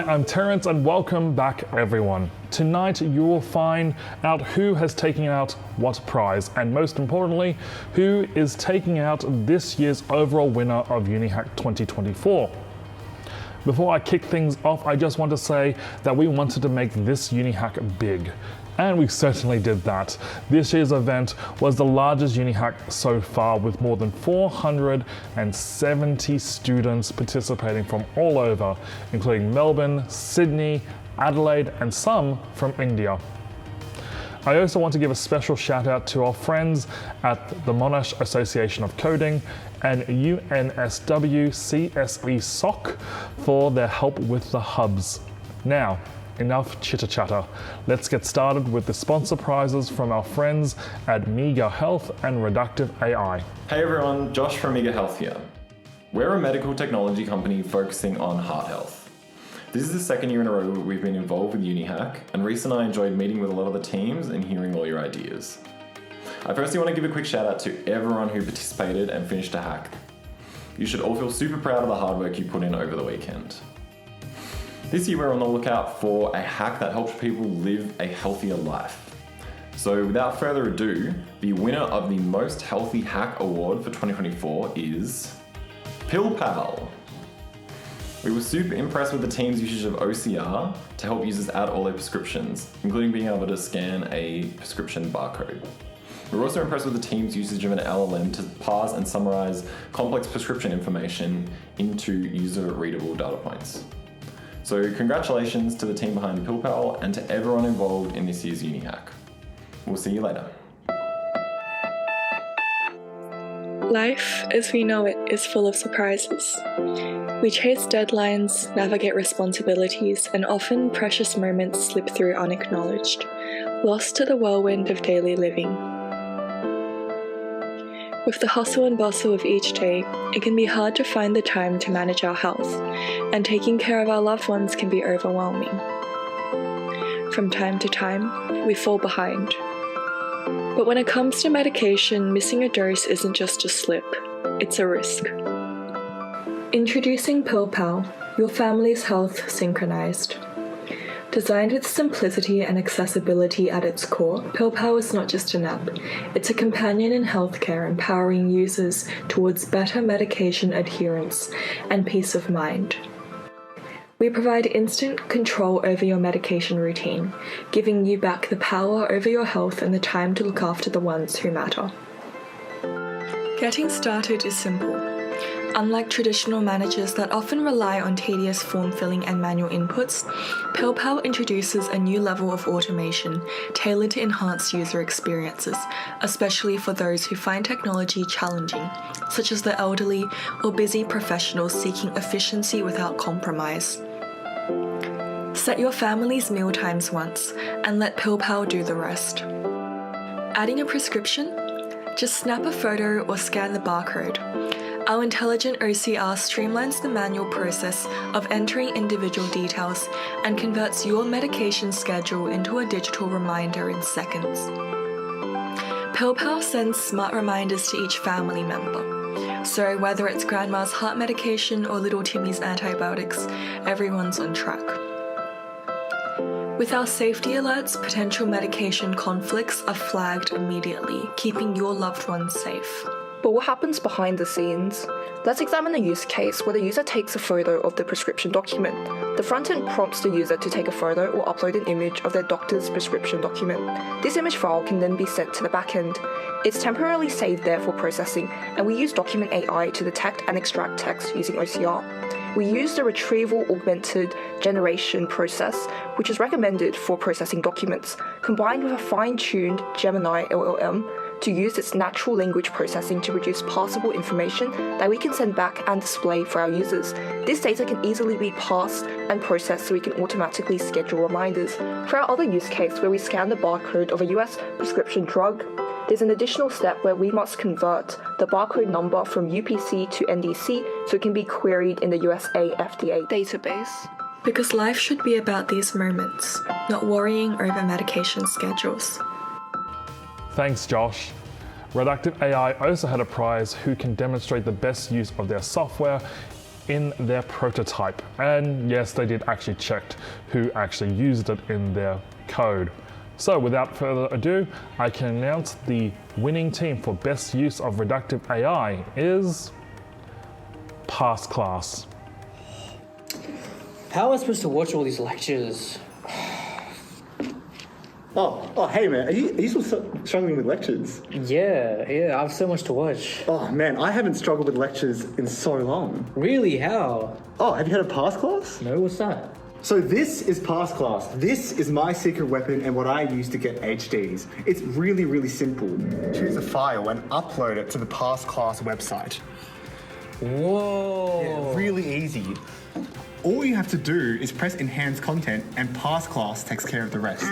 I'm Terrence and welcome back everyone. Tonight you will find out who has taken out what prize and most importantly, who is taking out this year's overall winner of UNIHACK 2024. Before I kick things off, I just want to say that we wanted to make this UNIHACK big. And we certainly did that. This year's event was the largest UNIHACK so far, with more than 470 students participating from all over, including Melbourne, Sydney, Adelaide, and some from India. I also want to give a special shout out to our friends at the Monash Association of Coding and UNSW CSE SOC for their help with the hubs. Now, enough chitter-chatter. Let's get started with the sponsor prizes from our friends at Mega Health and Reductive AI. Hey everyone, Josh from Mega Health here. We're a medical technology company focusing on heart health. This is the second year in a row we've been involved with UNIHACK, and Reese and I enjoyed meeting with a lot of the teams and hearing all your ideas. I firstly want to give a quick shout out to everyone who participated and finished a hack. You should all feel super proud of the hard work you put in over the weekend. This year we're on the lookout for a hack that helps people live a healthier life. So without further ado, the winner of the Most Healthy Hack Award for 2024 is PillPal. We were super impressed with the team's usage of OCR to help users add all their prescriptions, including being able to scan a prescription barcode. We're also impressed with the team's usage of an LLM to parse and summarize complex prescription information into user-readable data points. So congratulations to the team behind PillPal and to everyone involved in this year's UNIHACK. We'll see you later. Life, as we know it, is full of surprises. We chase deadlines, navigate responsibilities, and often precious moments slip through unacknowledged, lost to the whirlwind of daily living. With the hustle and bustle of each day, it can be hard to find the time to manage our health, and taking care of our loved ones can be overwhelming. From time to time, we fall behind. But when it comes to medication, missing a dose isn't just a slip, it's a risk. Introducing PillPal, your family's health synchronized. Designed with simplicity and accessibility at its core, PillPal is not just an app, it's a companion in healthcare empowering users towards better medication adherence and peace of mind. We provide instant control over your medication routine, giving you back the power over your health and the time to look after the ones who matter. Getting started is simple. Unlike traditional managers that often rely on tedious form filling and manual inputs, PillPal introduces a new level of automation tailored to enhance user experiences, especially for those who find technology challenging, such as the elderly or busy professionals seeking efficiency without compromise. Set your family's meal times once and let PillPal do the rest. Adding a prescription? Just snap a photo or scan the barcode. Our intelligent OCR streamlines the manual process of entering individual details and converts your medication schedule into a digital reminder in seconds. PillPal sends smart reminders to each family member. So whether it's grandma's heart medication or little Timmy's antibiotics, everyone's on track. With our safety alerts, potential medication conflicts are flagged immediately, keeping your loved ones safe. But what happens behind the scenes? Let's examine a use case where the user takes a photo of the prescription document. The front end prompts the user to take a photo or upload an image of their doctor's prescription document. This image file can then be sent to the back end. It's temporarily saved there for processing, and we use Document AI to detect and extract text using OCR. We use the retrieval augmented generation process, which is recommended for processing documents, combined with a fine-tuned Gemini LLM to use its natural language processing to produce parsable information that we can send back and display for our users. This data can easily be parsed and processed so we can automatically schedule reminders. For our other use case where we scan the barcode of a US prescription drug, there's an additional step where we must convert the barcode number from UPC to NDC so it can be queried in the USA FDA database. Because life should be about these moments, not worrying over medication schedules. Thanks, Josh. Reductive AI also had a prize who can demonstrate the best use of their software in their prototype. And yes, they did actually check who actually used it in their code. So without further ado, I can announce the winning team for best use of reductive AI is Pass Class. How am I supposed to watch all these lectures? Hey man, are you still struggling with lectures? Yeah, I have so much to watch. Oh man, I haven't struggled with lectures in so long. Really? How? Oh, have you had a pass class? No, what's that? So this is pass class. This is my secret weapon and what I use to get HDs. It's really, really simple. Choose a file and upload it to the pass class website. Whoa. Yeah, really easy. All you have to do is press enhance content and pass class takes care of the rest.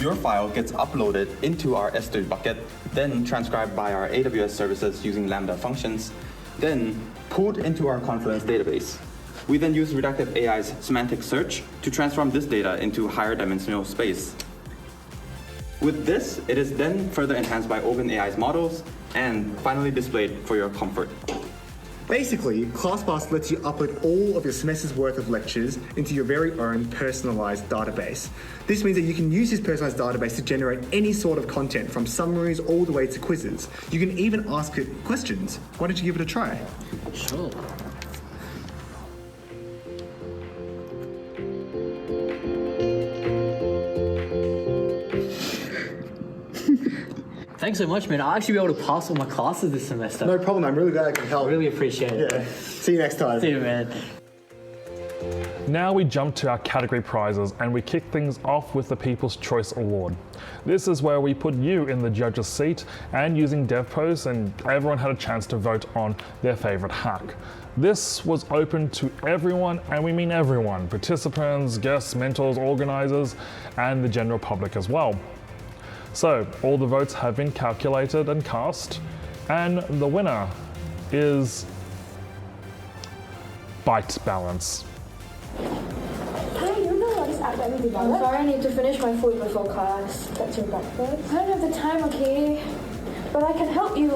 Your file gets uploaded into our S3 bucket, then transcribed by our AWS services using Lambda functions, then pulled into our Confluence database. We then use reductive AI's semantic search to transform this data into higher dimensional space. With this, it is then further enhanced by OpenAI's models and finally displayed for your comfort. Basically, ClassPass lets you upload all of your semester's worth of lectures into your very own personalized database. This means that you can use this personalized database to generate any sort of content from summaries all the way to quizzes. You can even ask it questions. Why don't you give it a try? Sure. Thanks so much, man. I'll actually be able to pass all my classes this semester. No problem, I'm really glad I can help. Really appreciate it. Yeah. See you next time. See you, man. Now we jump to our category prizes and we kick things off with the People's Choice Award. This is where we put you in the judge's seat and using DevPost, and everyone had a chance to vote on their favorite hack. This was open to everyone, and we mean everyone, participants, guests, mentors, organizers, and the general public as well. So all the votes have been calculated and cast, and the winner is Byte Balance. Hey, you know what this app that we developed? I'm sorry, I need to finish my food before class. That's your breakfast. I don't have the time, okay? But I can help you.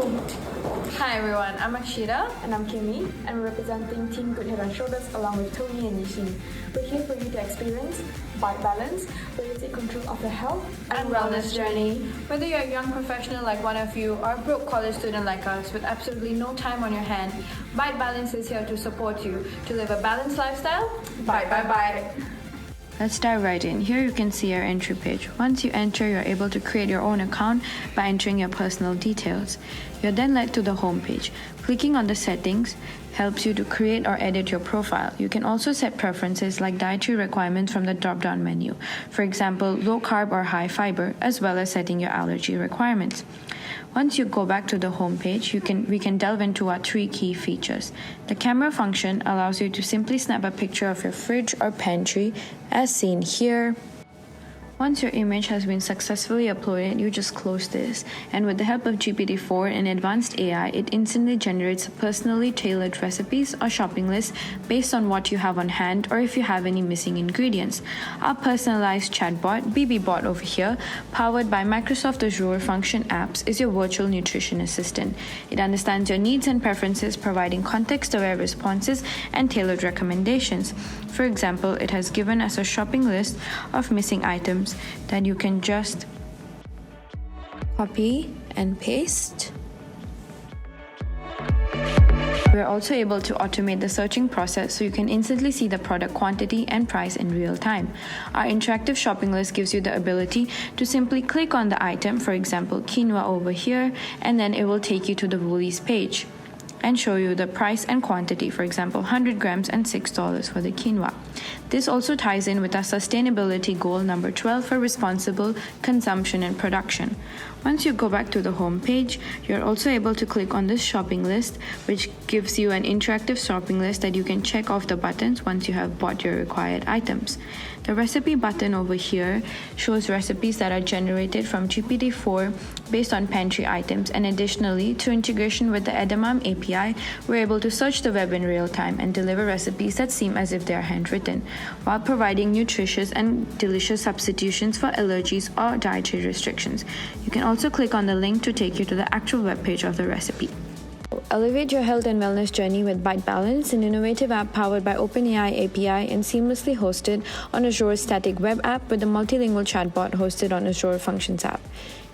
Hi everyone, I'm Akshita. And I'm Kimmy, and we're representing Team Good Head and Shoulders along with Tony and Yishin. We're here for you to experience Byte Balance, where you take control of your health And wellness journey. Whether you're a young professional like one of you or a broke college student like us with absolutely no time on your hand, Byte Balance is here to support you to live a balanced lifestyle. Byte by Byte. Let's dive right in. Here you can see our entry page. Once you enter, you're able to create your own account by entering your personal details. You're then led to the home page. Clicking on the settings helps you to create or edit your profile. You can also set preferences like dietary requirements from the drop-down menu. For example, low carb or high fiber, as well as setting your allergy requirements. Once you go back to the home page, we can delve into our 3 key features. The camera function allows you to simply snap a picture of your fridge or pantry, as seen here. Once your image has been successfully uploaded, you just close this, and with the help of GPT-4 and advanced AI, it instantly generates personally tailored recipes or shopping lists based on what you have on hand or if you have any missing ingredients. Our personalized chatbot, BBBot over here, powered by Microsoft Azure Function Apps, is your virtual nutrition assistant. It understands your needs and preferences, providing context-aware responses and tailored recommendations. For example, it has given us a shopping list of missing items that you can just copy and paste. We're also able to automate the searching process so you can instantly see the product quantity and price in real time. Our interactive shopping list gives you the ability to simply click on the item, for example, quinoa over here, and then it will take you to the Woolies page and show you the price and quantity, for example, 100 grams and $6 for the quinoa. This also ties in with our sustainability goal number 12 for responsible consumption and production. Once you go back to the home page, you're also able to click on this shopping list, which gives you an interactive shopping list that you can check off the buttons once you have bought your required items. The recipe button over here shows recipes that are generated from GPT-4 based on pantry items, and additionally, through integration with the Edamame API, we're able to search the web in real time and deliver recipes that seem as if they are handwritten, while providing nutritious and delicious substitutions for allergies or dietary restrictions. You can also click on the link to take you to the actual webpage of the recipe. Elevate your health and wellness journey with Byte Balance, an innovative app powered by OpenAI API and seamlessly hosted on Azure's static web app with a multilingual chatbot hosted on Azure Functions app.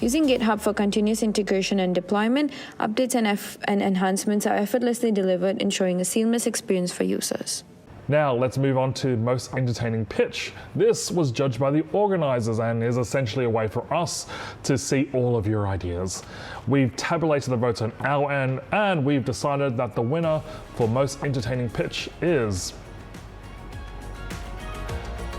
Using GitHub for continuous integration and deployment, updates and enhancements are effortlessly delivered, ensuring a seamless experience for users. Now let's move on to most entertaining pitch. This was judged by the organizers and is essentially a way for us to see all of your ideas. We've tabulated the votes on our end and we've decided that the winner for most entertaining pitch is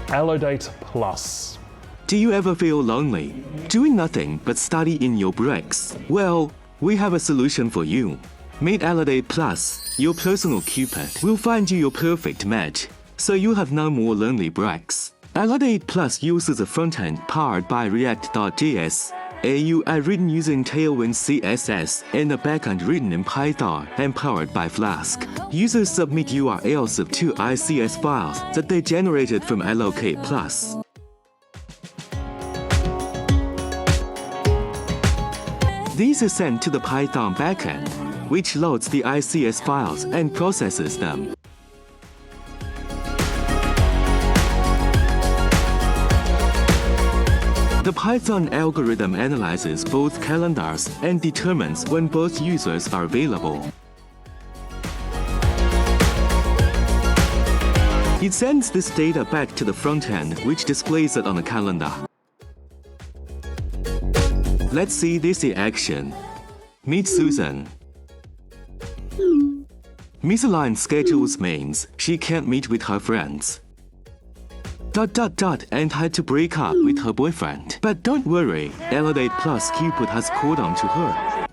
Allodate Plus. Do you ever feel lonely, doing nothing but study in your breaks? Well, we have a solution for you. Meet Allodate Plus, your personal Cupid. We'll find you your perfect match, so you have no more lonely breaks. Allodate Plus uses a front-end powered by React.js, a UI written using Tailwind CSS, and a backend written in Python and powered by Flask. Users submit URLs of 2 ICS files that they generated from Allocate Plus. These are sent to the Python backend, which loads the ICS files and processes them. The Python algorithm analyzes both calendars and determines when both users are available. It sends this data back to the front end, which displays it on the calendar. Let's see this in action. Meet Susan. Misaligned schedules means she can't meet with her friends. ... and had to break up with her boyfriend. But don't worry, Allodate Plus Cupid has caught on to her.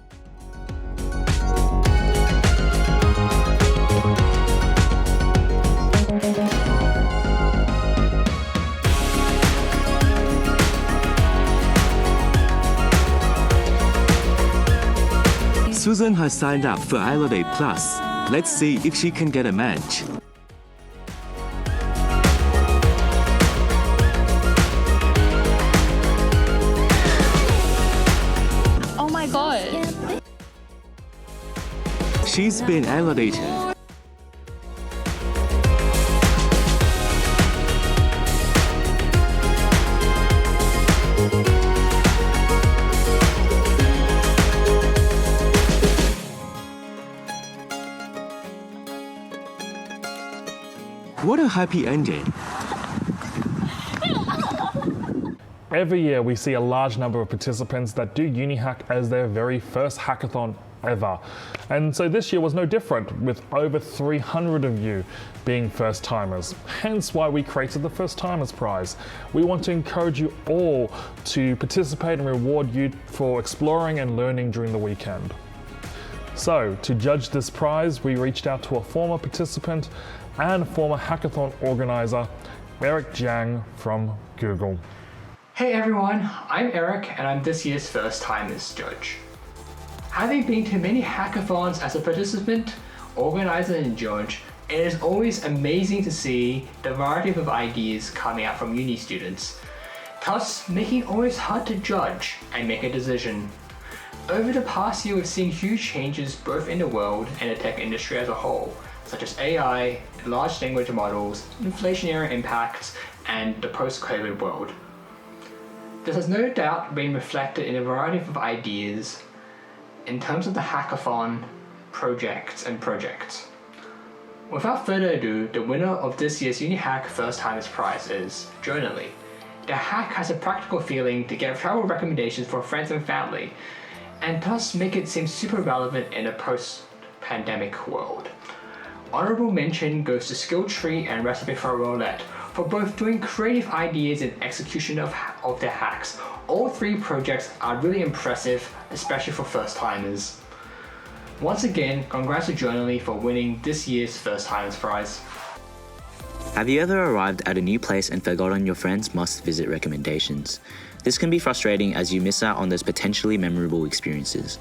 Susan has signed up for Allodate Plus. Let's see if she can get a match. Oh my god! She's been allodated. What a happy ending. Every year we see a large number of participants that do UNIHACK as their very first hackathon ever. And so this year was no different, with over 300 of you being first timers. Hence why we created the First Timers Prize. We want to encourage you all to participate and reward you for exploring and learning during the weekend. So to judge this prize, we reached out to a former participant and former hackathon organizer, Eric Jiang from Google. Hey everyone, I'm Eric and I'm this year's First Timers judge. Having been to many hackathons as a participant, organizer and judge, it is always amazing to see the variety of ideas coming out from uni students, thus making it always hard to judge and make a decision. Over the past year we've seen huge changes both in the world and the tech industry as a whole, such as AI, large language models, inflationary impacts, and the post-COVID world. This has no doubt been reflected in a variety of ideas in terms of the hackathon projects. Without further ado, the winner of this year's UNIHACK First Timers Prize is Journally. The hack has a practical feeling to get travel recommendations for friends and family, and thus make it seem super relevant in a post-pandemic world. Honorable mention goes to Skill Tree and Recipe for Roulette for both doing creative ideas and execution of their hacks. All three projects are really impressive, especially for first timers. Once again, congrats to Journally for winning this year's First Timers Prize. Have you ever arrived at a new place and forgotten your friends' must-visit recommendations? This can be frustrating as you miss out on those potentially memorable experiences.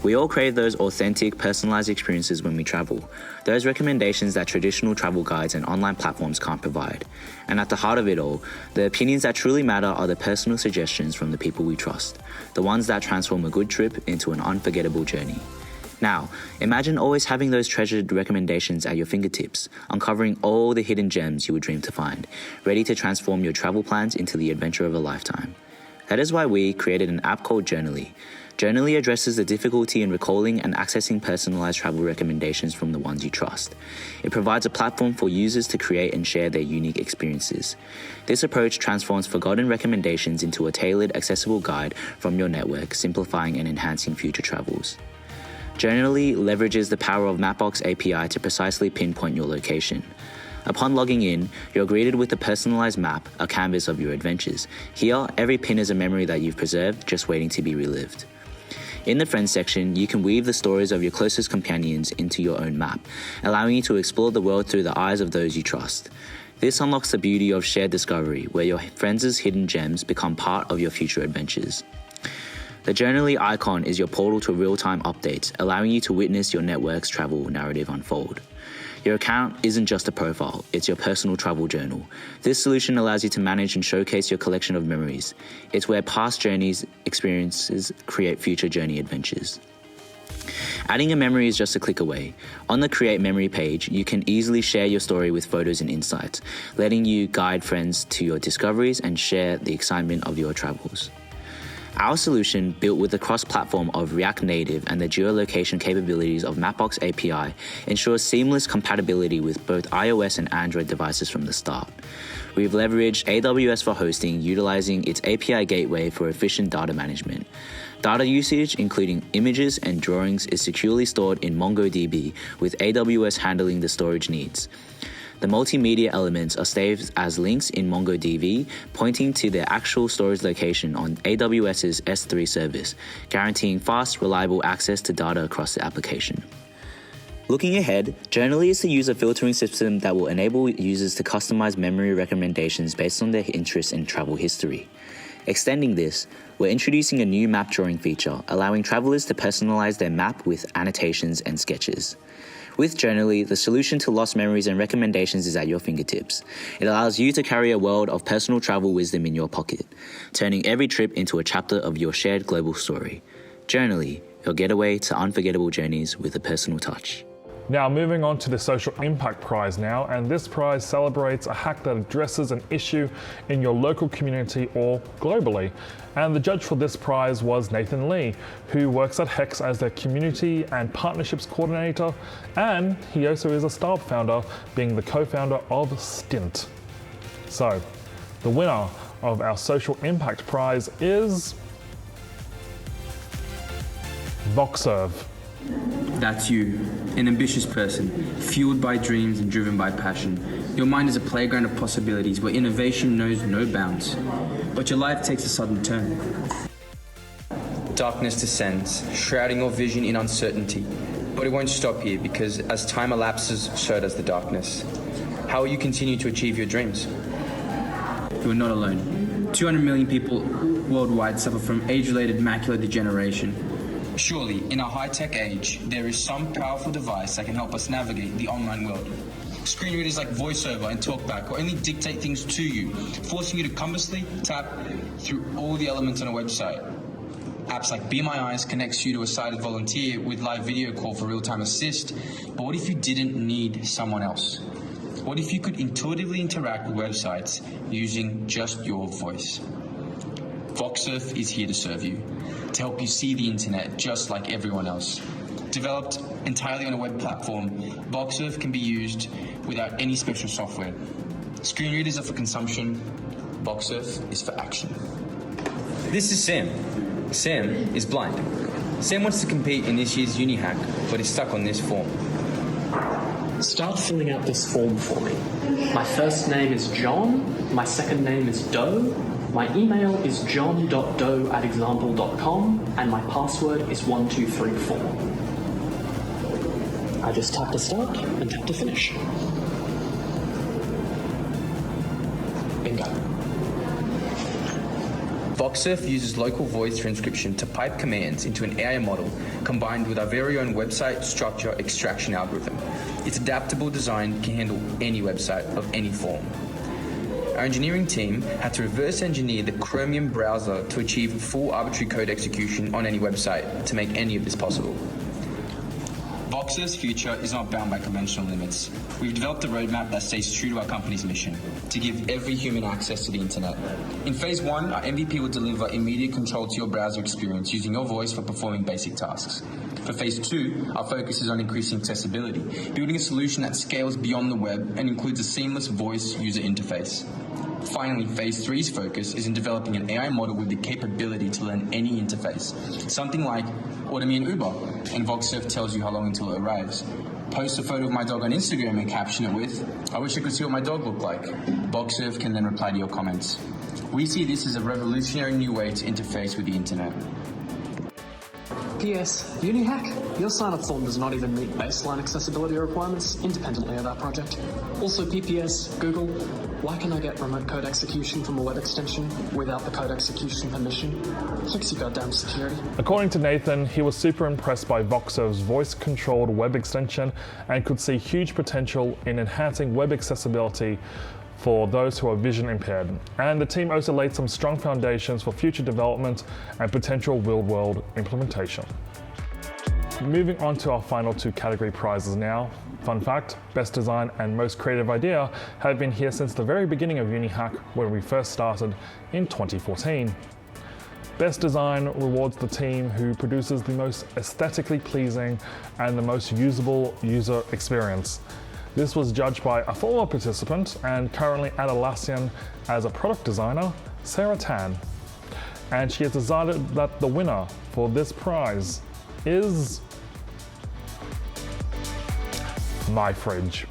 We all crave those authentic, personalized experiences when we travel, those recommendations that traditional travel guides and online platforms can't provide. And at the heart of it all, the opinions that truly matter are the personal suggestions from the people we trust, the ones that transform a good trip into an unforgettable journey. Now, imagine always having those treasured recommendations at your fingertips, uncovering all the hidden gems you would dream to find, ready to transform your travel plans into the adventure of a lifetime. That is why we created an app called Journally. Journally addresses the difficulty in recalling and accessing personalized travel recommendations from the ones you trust. It provides a platform for users to create and share their unique experiences. This approach transforms forgotten recommendations into a tailored, accessible guide from your network, simplifying and enhancing future travels. Journally leverages the power of Mapbox API to precisely pinpoint your location. Upon logging in, you're greeted with a personalized map, a canvas of your adventures. Here, every pin is a memory that you've preserved, just waiting to be relived. In the Friends section, you can weave the stories of your closest companions into your own map, allowing you to explore the world through the eyes of those you trust. This unlocks the beauty of shared discovery, where your friends' hidden gems become part of your future adventures. The Journally icon is your portal to real-time updates, allowing you to witness your network's travel narrative unfold. Your account isn't just a profile, it's your personal travel journal. This solution allows you to manage and showcase your collection of memories. It's where past journeys, experiences create future journey adventures. Adding a memory is just a click away. On the Create Memory page, you can easily share your story with photos and insights, letting you guide friends to your discoveries and share the excitement of your travels. Our solution, built with the cross-platform of React Native and the geolocation capabilities of Mapbox API, ensures seamless compatibility with both iOS and Android devices from the start. We've leveraged AWS for hosting, utilizing its API gateway for efficient data management. Data usage, including images and drawings, is securely stored in MongoDB, with AWS handling the storage needs. The multimedia elements are saved as links in MongoDB, pointing to their actual storage location on AWS's S3 service, guaranteeing fast, reliable access to data across the application. Looking ahead, Journally is the user filtering system that will enable users to customize memory recommendations based on their interests in travel history. Extending this, we're introducing a new map drawing feature, allowing travelers to personalize their map with annotations and sketches. With Journally, the solution to lost memories and recommendations is at your fingertips. It allows you to carry a world of personal travel wisdom in your pocket, turning every trip into a chapter of your shared global story. Journally, your getaway to unforgettable journeys with a personal touch. Now moving on to the Social Impact Prize now, and this prize celebrates a hack that addresses an issue in your local community or globally. And the judge for this prize was Nathan Lee, who works at Hex as their Community and Partnerships Coordinator, and he also is a startup founder, being the co-founder of Stint. So, the winner of our Social Impact Prize is Voxserve. That's you, an ambitious person, fueled by dreams and driven by passion. Your mind is a playground of possibilities where innovation knows no bounds. But your life takes a sudden turn. Darkness descends, shrouding your vision in uncertainty. But it won't stop here, because as time elapses, so does the darkness. How will you continue to achieve your dreams? You are not alone. 200 million people worldwide suffer from age-related macular degeneration. Surely, in our high-tech age, there is some powerful device that can help us navigate the online world. Screen readers like VoiceOver and TalkBack will only dictate things to you, forcing you to cumbersomely tap through all the elements on a website. Apps like Be My Eyes connects you to a sighted volunteer with live video call for real-time assist. But what if you didn't need someone else? What if you could intuitively interact with websites using just your voice? Voxsurf is here to serve you, to help you see the internet just like everyone else. Developed entirely on a web platform, Voxsurf can be used without any special software. Screen readers are for consumption, Voxsurf is for action. This is Sam. Sam is blind. Sam wants to compete in this year's UNIHACK, but is stuck on this form. Start filling out this form for me. My first name is John, my second name is Doe, my email is john.doe@example.com, and my password is 1234. I just tap to start and tap to finish. Bingo. Voxsurf uses local voice transcription to pipe commands into an AI model combined with our very own website structure extraction algorithm. Its adaptable design can handle any website of any form. Our engineering team had to reverse engineer the Chromium browser to achieve full arbitrary code execution on any website to make any of this possible. Voxsurf's future is not bound by conventional limits. We've developed a roadmap that stays true to our company's mission, to give every human access to the internet. In Phase 1, our MVP will deliver immediate control to your browser experience using your voice for performing basic tasks. For Phase 2, our focus is on increasing accessibility, building a solution that scales beyond the web and includes a seamless voice user interface. Finally, Phase 3's focus is in developing an AI model with the capability to learn any interface. Something like, order me an Uber, and Voxsurf tells you how long until it arrives. Post a photo of my dog on Instagram and caption it with, I wish I could see what my dog looked like. Voxsurf can then reply to your comments. We see this as a revolutionary new way to interface with the internet. P.S. UNIHACK, your sign-up form does not even meet baseline accessibility requirements independently of our project. Also, PPS, Google, why can I get remote code execution from a web extension without the code execution permission? Fix your goddamn security. According to Nathan, he was super impressed by Voxsurf's voice-controlled web extension and could see huge potential in enhancing web accessibility for those who are vision impaired. And the team also laid some strong foundations for future development and potential real-world implementation. Moving on to our final two category prizes now. Fun fact, Best Design and Most Creative Idea have been here since the very beginning of UNIHACK when we first started in 2014. Best Design rewards the team who produces the most aesthetically pleasing and the most usable user experience. This was judged by a former participant and currently at Atlassian as a product designer, Sarah Tan. And she has decided that the winner for this prize is My Fridge.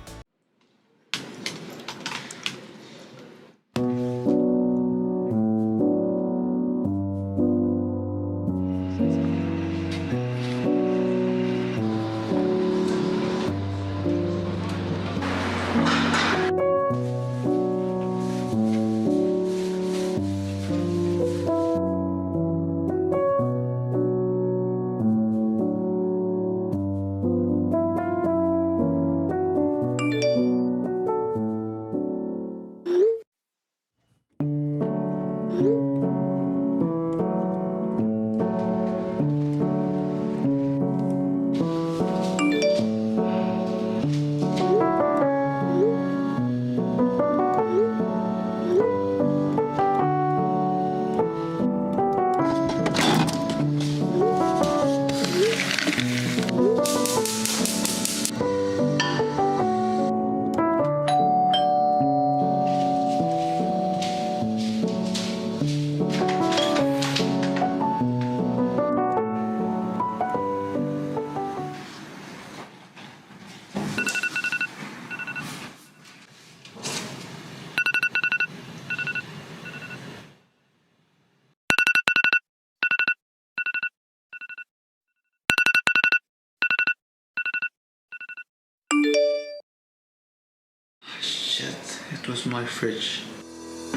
It was My Fridge.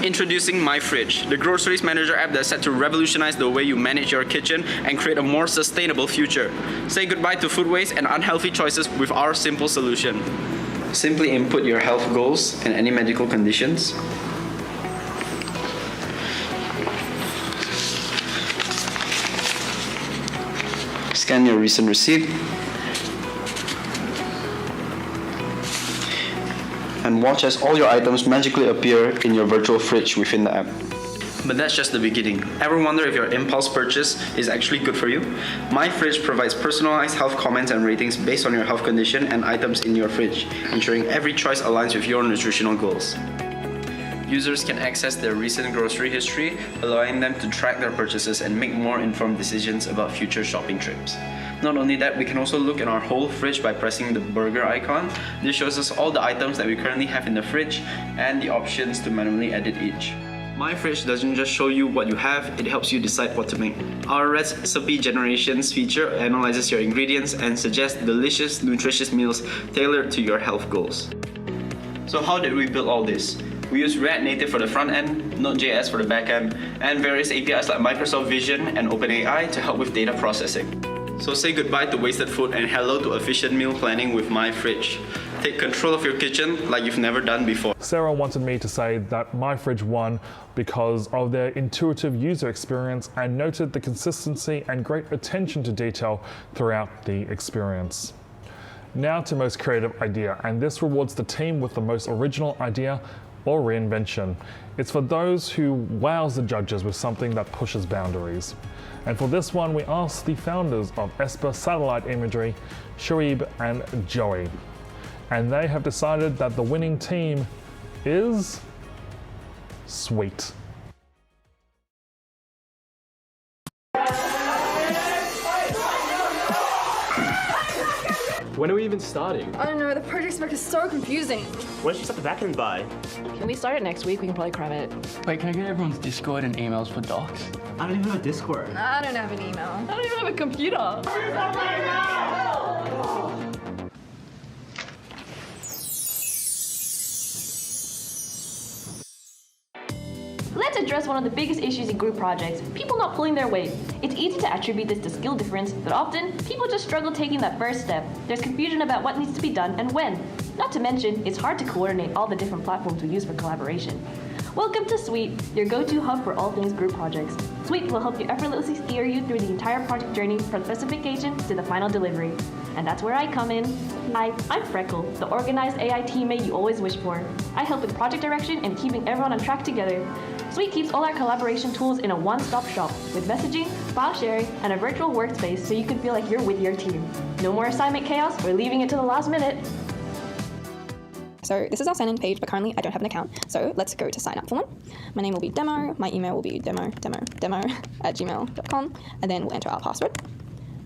Introducing My Fridge, the groceries manager app that's set to revolutionize the way you manage your kitchen and create a more sustainable future. Say goodbye to food waste and unhealthy choices with our simple solution. Simply input your health goals and any medical conditions. Scan your recent receipt. And watch as all your items magically appear in your virtual fridge within the app. But that's just the beginning. Ever wonder if your impulse purchase is actually good for you? My Fridge provides personalized health comments and ratings based on your health condition and items in your fridge, ensuring every choice aligns with your nutritional goals. Users can access their recent grocery history, allowing them to track their purchases and make more informed decisions about future shopping trips. Not only that, we can also look in our whole fridge by pressing the burger icon. This shows us all the items that we currently have in the fridge and the options to manually edit each. My Fridge doesn't just show you what you have, it helps you decide what to make. Our recipe generations feature analyzes your ingredients and suggests delicious, nutritious meals tailored to your health goals. So how did we build all this? We use React Native for the front end, Node.js for the backend, and various APIs like Microsoft Vision and OpenAI to help with data processing. So say goodbye to wasted food and hello to efficient meal planning with My Fridge. Take control of your kitchen like you've never done before. Sarah wanted me to say that My Fridge won because of their intuitive user experience and noted the consistency and great attention to detail throughout the experience. Now to most creative idea, and this rewards the team with the most original idea or reinvention. It's for those who wows the judges with something that pushes boundaries. And for this one, we asked the founders of Esper Satellite Imagery, Shoaib and Joey. And they have decided that the winning team is Sweet. When are we even starting? I don't know, the project spec is so confusing. When should you start the backend by? Can we start it next week? We can probably cram it. Wait, can I get everyone's Discord and emails for docs? I don't even have a Discord. I don't have an email. I don't even have a computer. Let's address one of the biggest issues in group projects, people not pulling their weight. It's easy to attribute this to skill difference, but often, people just struggle taking that first step. There's confusion about what needs to be done and when. Not to mention, it's hard to coordinate all the different platforms we use for collaboration. Welcome to Sweet, your go-to hub for all things group projects. Sweet will help you effortlessly steer you through the entire project journey from specification to the final delivery. And that's where I come in. Hi, I'm Freckle, the organized AI teammate you always wish for. I help with project direction and keeping everyone on track together. Sweet keeps all our collaboration tools in a one-stop shop with messaging, file sharing, and a virtual workspace so you can feel like you're with your team. No more assignment chaos or leaving it to the last minute. So this is our sign-in page, but currently I don't have an account. So let's go to sign up for one. My name will be Demo, my email will be demo@gmail.com, and then we'll enter our password.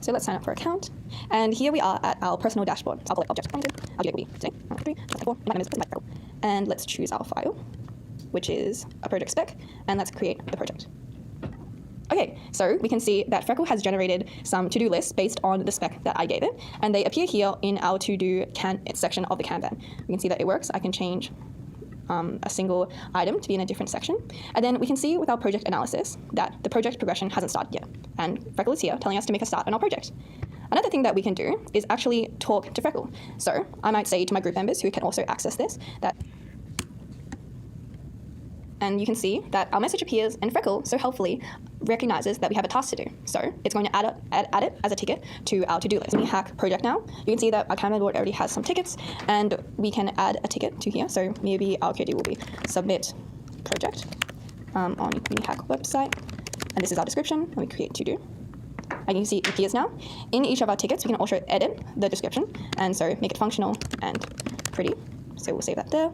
So let's sign up for an account. And here we are at our personal dashboard. I'll select object pointed. I'll do it today. 1, 2, 3, 4. My name is Michael. And let's choose our file, which is a project spec, and let's create the project. Okay, so we can see that Freckle has generated some to-do lists based on the spec that I gave it, and they appear here in our to-do section of the Kanban. We can see that it works. I can change a single item to be in a different section. And then we can see with our project analysis that the project progression hasn't started yet. And Freckle is here telling us to make a start on our project. Another thing that we can do is actually talk to Freckle. So I might say to my group members who can also access this that and you can see that our message appears and Freckle so helpfully recognizes that we have a task to do. So it's going to add it as a ticket to our to-do list. UNIHACK project now. You can see that our Kanban board already has some tickets and we can add a ticket to here. So maybe our QD will be submit project on UNIHACK website. And this is our description and we create to do. And you can see it appears now. In each of our tickets, we can also edit the description and so make it functional and pretty. So we'll save that there.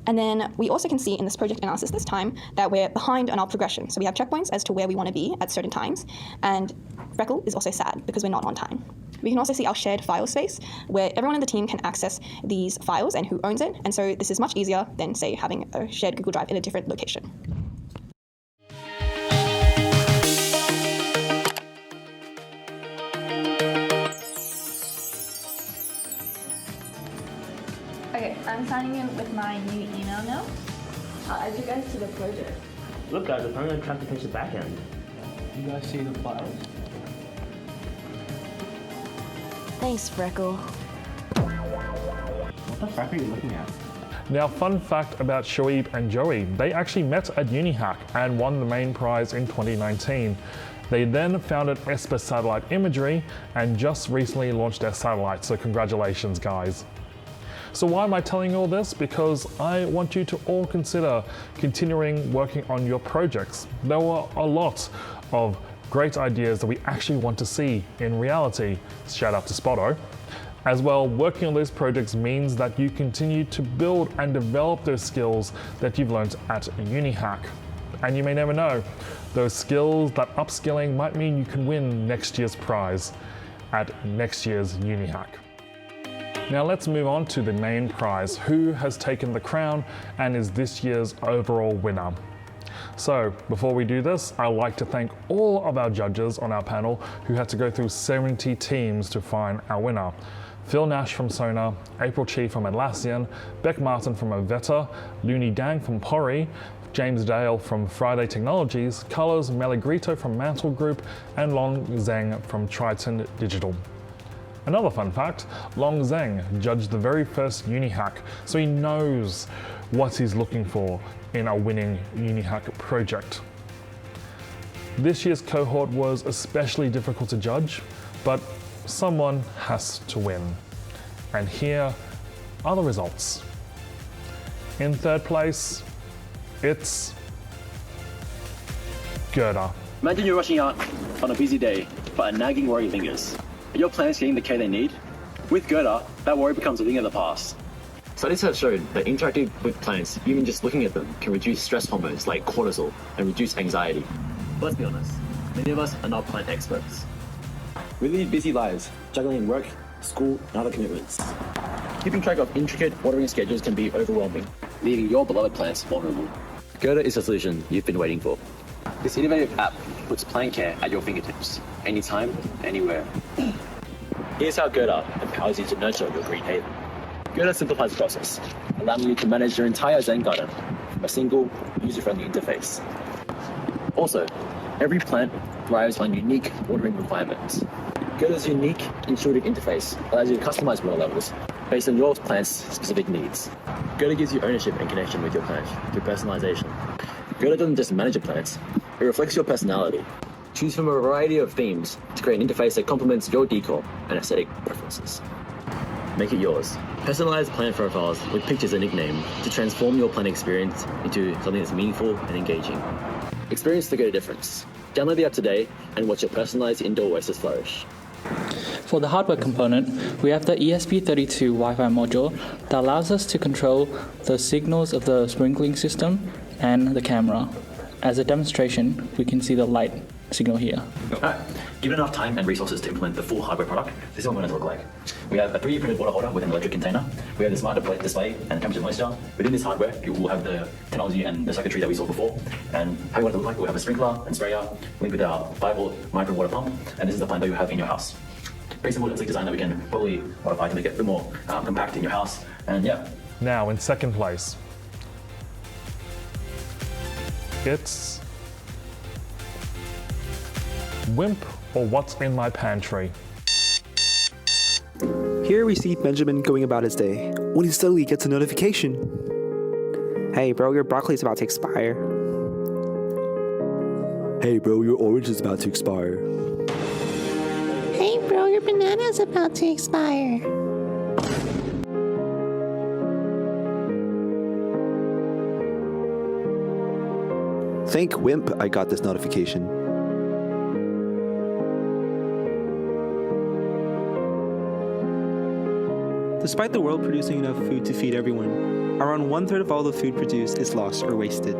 And then we also can see in this project analysis this time that we're behind on our progression. So we have checkpoints as to where we want to be at certain times. And Freckle is also sad because we're not on time. We can also see our shared file space where everyone in the team can access these files and who owns it. And so this is much easier than, say, having a shared Google Drive in a different location. Okay, I'm signing in with my new email now. I'll add you guys to the project. Look guys, we're finally on track to finish the backend. You guys see the files? Thanks, Freckle. What the fuck are you looking at? Now, fun fact about Shoaib and Joey, they actually met at UNIHACK and won the main prize in 2019. They then founded Esper Satellite Imagery and just recently launched their satellite, so congratulations guys. So why am I telling you all this? Because I want you to all consider continuing working on your projects. There were a lot of great ideas that we actually want to see in reality. Shout out to Spotto. As well, working on those projects means that you continue to build and develop those skills that you've learned at UNIHACK. And you may never know, those skills, that upskilling might mean you can win next year's prize at next year's UNIHACK. Now let's move on to the main prize. Who has taken the crown and is this year's overall winner? So before we do this, I'd like to thank all of our judges on our panel who had to go through 70 teams to find our winner. Phil Nash from Sonar, April Chi from Atlassian, Beck Martin from Oveta, Looney Dang from Pori, James Dale from Friday Technologies, Carlos Melagrito from Mantle Group, and Long Zheng from Triton Digital. Another fun fact, Long Zheng judged the very first UNIHACK, so he knows what he's looking for in a winning UNIHACK project. This year's cohort was especially difficult to judge, but someone has to win. And here are the results. In third place, it's Gerda. Imagine you're rushing out on a busy day, but a nagging worry lingers. Are your plants getting the care they need? With Gerda, that worry becomes a thing of the past. Studies have shown that interacting with plants, even just looking at them, can reduce stress hormones like cortisol and reduce anxiety. Let's be honest, many of us are not plant experts. We lead busy lives, juggling work, school, and other commitments. Keeping track of intricate watering schedules can be overwhelming, leaving your beloved plants vulnerable. Gerda is the solution you've been waiting for. This innovative app puts plant care at your fingertips, anytime, anywhere. Here's how Gerda empowers you to nurture your green haven. Gerda simplifies the process, allowing you to manage your entire Zen garden from a single, user-friendly interface. Also, every plant thrives on unique watering requirements. Gerda's unique intuitive interface allows you to customize water levels based on your plant's specific needs. Gerda gives you ownership and connection with your plant through personalization. Gerda doesn't just manage your plants, it reflects your personality. Choose from a variety of themes to create an interface that complements your decor and aesthetic preferences. Make it yours. Personalize plant profiles with pictures and nickname to transform your plant experience into something that's meaningful and engaging. Experience the Gerda difference. Download the app today and watch your personalized indoor oasis flourish. For the hardware component, we have the ESP32 Wi-Fi module that allows us to control the signals of the sprinkling system and the camera. As a demonstration, we can see the light signal here. Alright, given enough time and resources to implement the full hardware product, this is what it's going to look like. We have a 3D printed water holder with an electric container. We have the smart display and temperature moisture. Within this hardware, you will have the technology and the circuitry that we saw before. And how you want it to look like, we'll have a sprinkler and sprayer linked with our 5-volt micro water pump. And this is the plant that you have in your house. Very simple and sleek design that we can probably modify to make it a bit more compact in your house. And yeah. Now in second place, it's Wimp or What's in My Pantry. Here we see Benjamin going about his day, when he suddenly gets a notification. Hey bro, your broccoli's about to expire. Hey bro, your orange is about to expire. Hey bro, your banana's about to expire. Thank Wimp I got this notification. Despite the world producing enough food to feed everyone, around 1/3 of all the food produced is lost or wasted.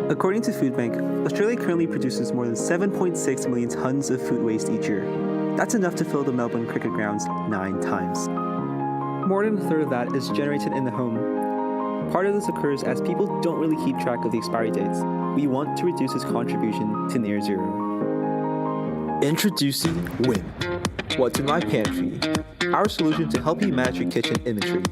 According to Food Bank, Australia currently produces more than 7.6 million tons of food waste each year. That's enough to fill the Melbourne cricket grounds 9 times. More than 1/3 of that is generated in the home. Part of this occurs as people don't really keep track of the expiry dates. We want to reduce its contribution to near zero. Introducing Wimp. What's in my pantry? Our solution to help you manage your kitchen inventory,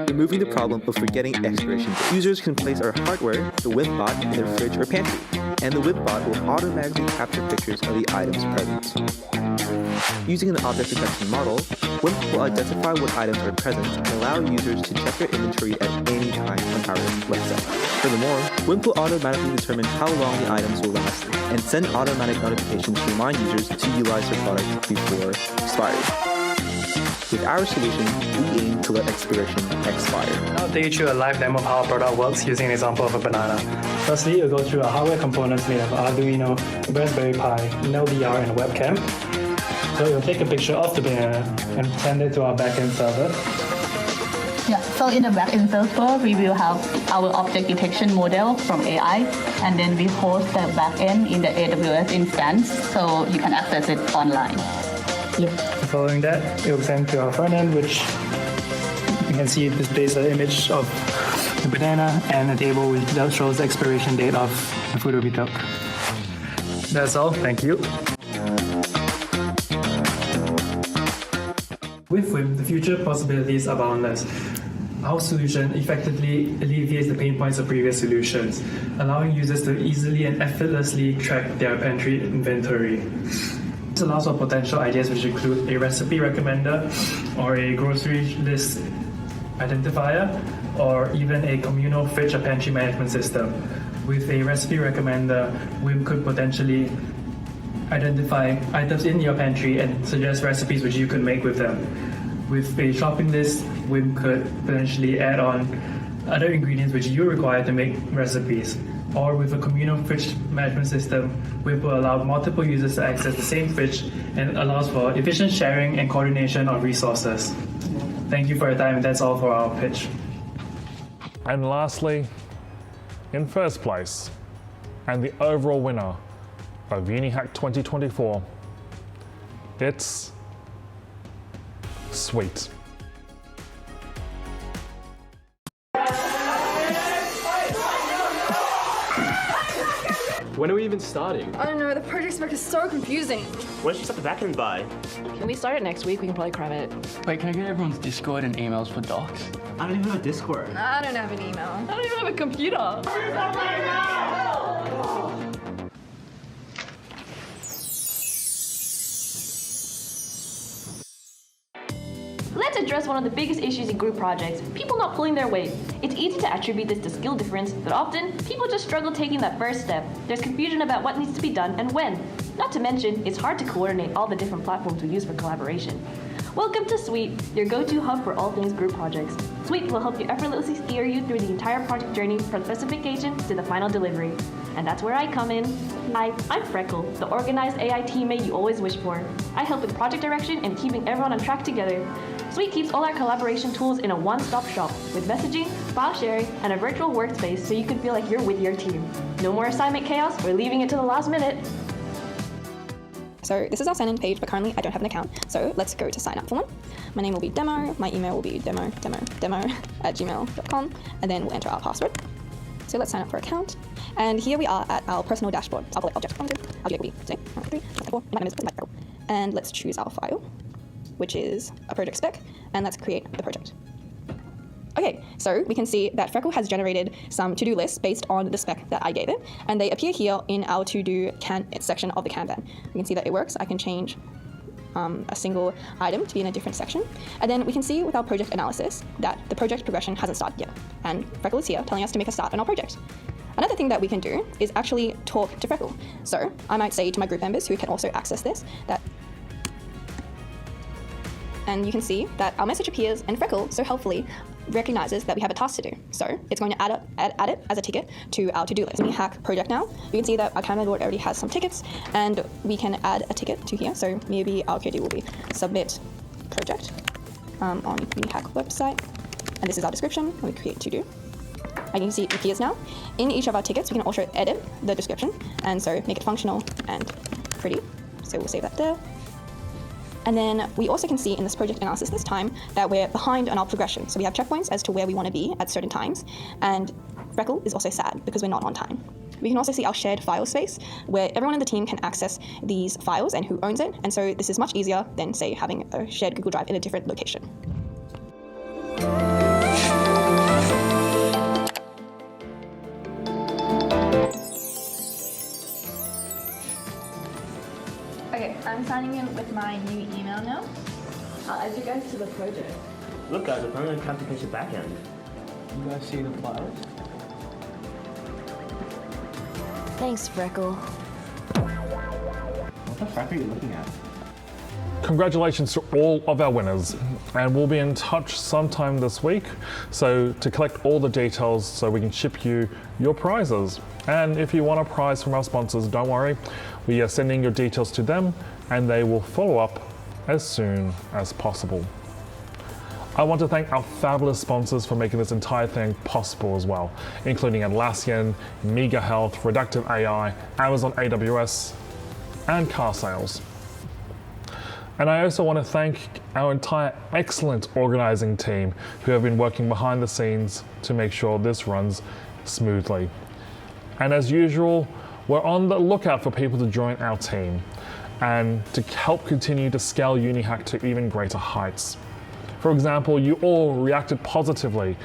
removing the problem of forgetting expiration dates. Users can place our hardware, the Wimp bot, in their fridge or pantry, and the Wimp bot will automatically capture pictures of the items present. Using an object detection model, Wimp will identify what items are present and allow users to check their inventory at any time on our website. Furthermore, Wimp will automatically determine how long the items will last and send automatic notifications to remind users to utilize their product before expiry. With our solution, we aim to let expiration expire. I'll take you through a live demo of how our product works using an example of a banana. Firstly, you'll go through our hardware components made of Arduino, Raspberry Pi, LDR, and a webcam. So you'll take a picture of the banana and send it to our backend server. Yeah, so in the backend server, we will have our object detection model from AI, and then we host the backend in the AWS instance, so you can access it online. Yep. Following that, it will send to our front end, which you can see displays the image of the banana and a table that shows the expiration date of the food we took. That's all. Thank you. With Wimp, the future possibilities are boundless. Our solution effectively alleviates the pain points of previous solutions, allowing users to easily and effortlessly track their pantry inventory. This allows for potential ideas which include a recipe recommender, or a grocery list identifier, or even a communal fridge or pantry management system. With a recipe recommender, WIM could potentially identify items in your pantry and suggest recipes which you could make with them. With a shopping list, WIM could potentially add on other ingredients which you require to make recipes. Or with a communal fridge management system, WIM will allow multiple users to access the same fridge and allows for efficient sharing and coordination of resources. Thank you for your time. That's all for our pitch. And lastly, in first place, and the overall winner of UNIHACK 2024, it's Sweet. When are we even starting? I don't know, the project spec is so confusing. When should you start the backend by? Can we start it next week? We can probably cram it. Wait, can I get everyone's Discord and emails for docs? I don't even have a Discord. I don't have an email. I don't even have a computer. Let's address one of the biggest issues in group projects, people not pulling their weight. It's easy to attribute this to skill difference, but often, people just struggle taking that first step. There's confusion about what needs to be done and when. Not to mention, it's hard to coordinate all the different platforms we use for collaboration. Welcome to Sweet, your go-to hub for all things group projects. Sweet will help you effortlessly steer you through the entire project journey from specification to the final delivery. And that's where I come in. Hi, I'm Freckle, the organized AI teammate you always wish for. I help with project direction and keeping everyone on track together. Sweet keeps all our collaboration tools in a one-stop shop with messaging, file sharing, and a virtual workspace so you can feel like you're with your team. No more assignment chaos, we're leaving it to the last minute. So this is our sign-in page, but currently I don't have an account. So let's go to sign up form. My name will be demo, my email will be demo@gmail.com, and then we'll enter our password. So let's sign up for account. And here we are at our personal dashboard. Our object will be today, 3, 4, my name is Freckle. And let's choose our file, which is a project spec, and let's create the project. Okay, so we can see that Freckle has generated some to-do lists based on the spec that I gave it, and they appear here in our to-do section of the Kanban. You can see that it works. I can change a single item to be in a different section. And then we can see with our project analysis that the project progression hasn't started yet, and Freckle is here telling us to make a start on our project. Another thing that we can do is actually talk to Freckle. So I might say to my group members who can also access this that, and you can see that our message appears and Freckle so helpfully recognizes that we have a task to do. So it's going to add it as a ticket to our to-do list. UNIHACK project now. You can see that our Kanban board already has some tickets, and we can add a ticket to here. So maybe our KD will be submit project on UNIHACK website. And this is our description, and we create to-do. And you can see it appears now. In each of our tickets, we can also edit the description, and so make it functional and pretty. So we'll save that there. And then we also can see in this project analysis this time that we're behind on our progression. So we have checkpoints as to where we want to be at certain times. And Freckle is also sad because we're not on time. We can also see our shared file space where everyone in the team can access these files and who owns it. And so this is much easier than, say, having a shared Google Drive in a different location. Okay, I'm signing in with my new email now. I'll add you guys to the project. Look guys, I'm going to try to finish the backend. You guys see the files? Thanks, Freckle. What the fuck are you looking at? Congratulations to all of our winners, and we'll be in touch sometime this week so to collect all the details so we can ship you your prizes. And if you want a prize from our sponsors, don't worry, we are sending your details to them and they will follow up as soon as possible. I want to thank our fabulous sponsors for making this entire thing possible as well, including Atlassian, Mega Health, Reductive AI, Amazon AWS, and car sales. And I also want to thank our entire excellent organizing team who have been working behind the scenes to make sure this runs smoothly. And as usual, we're on the lookout for people to join our team and to help continue to scale UNIHACK to even greater heights. For example, you all reacted positively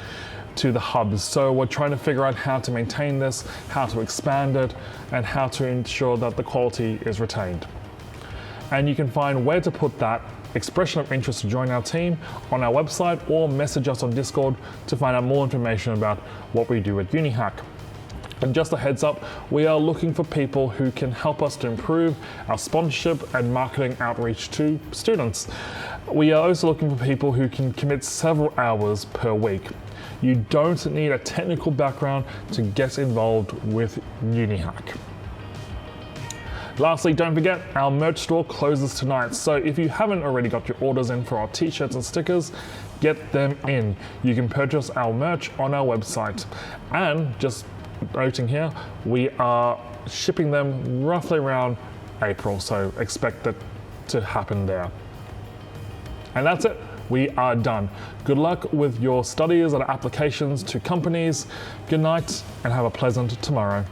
to the hubs, so we're trying to figure out how to maintain this, how to expand it, and how to ensure that the quality is retained. And you can find where to put that expression of interest to join our team on our website, or message us on Discord to find out more information about what we do at UNIHACK. And just a heads up, we are looking for people who can help us to improve our sponsorship and marketing outreach to students. We are also looking for people who can commit several hours per week. You don't need a technical background to get involved with UNIHACK. Lastly, don't forget, our merch store closes tonight, so if you haven't already got your orders in for our t-shirts and stickers, get them in. You can purchase our merch on our website. And just noting here, we are shipping them roughly around April, so expect that to happen there. And that's it. We are done. Good luck with your studies and applications to companies. Good night and have a pleasant tomorrow.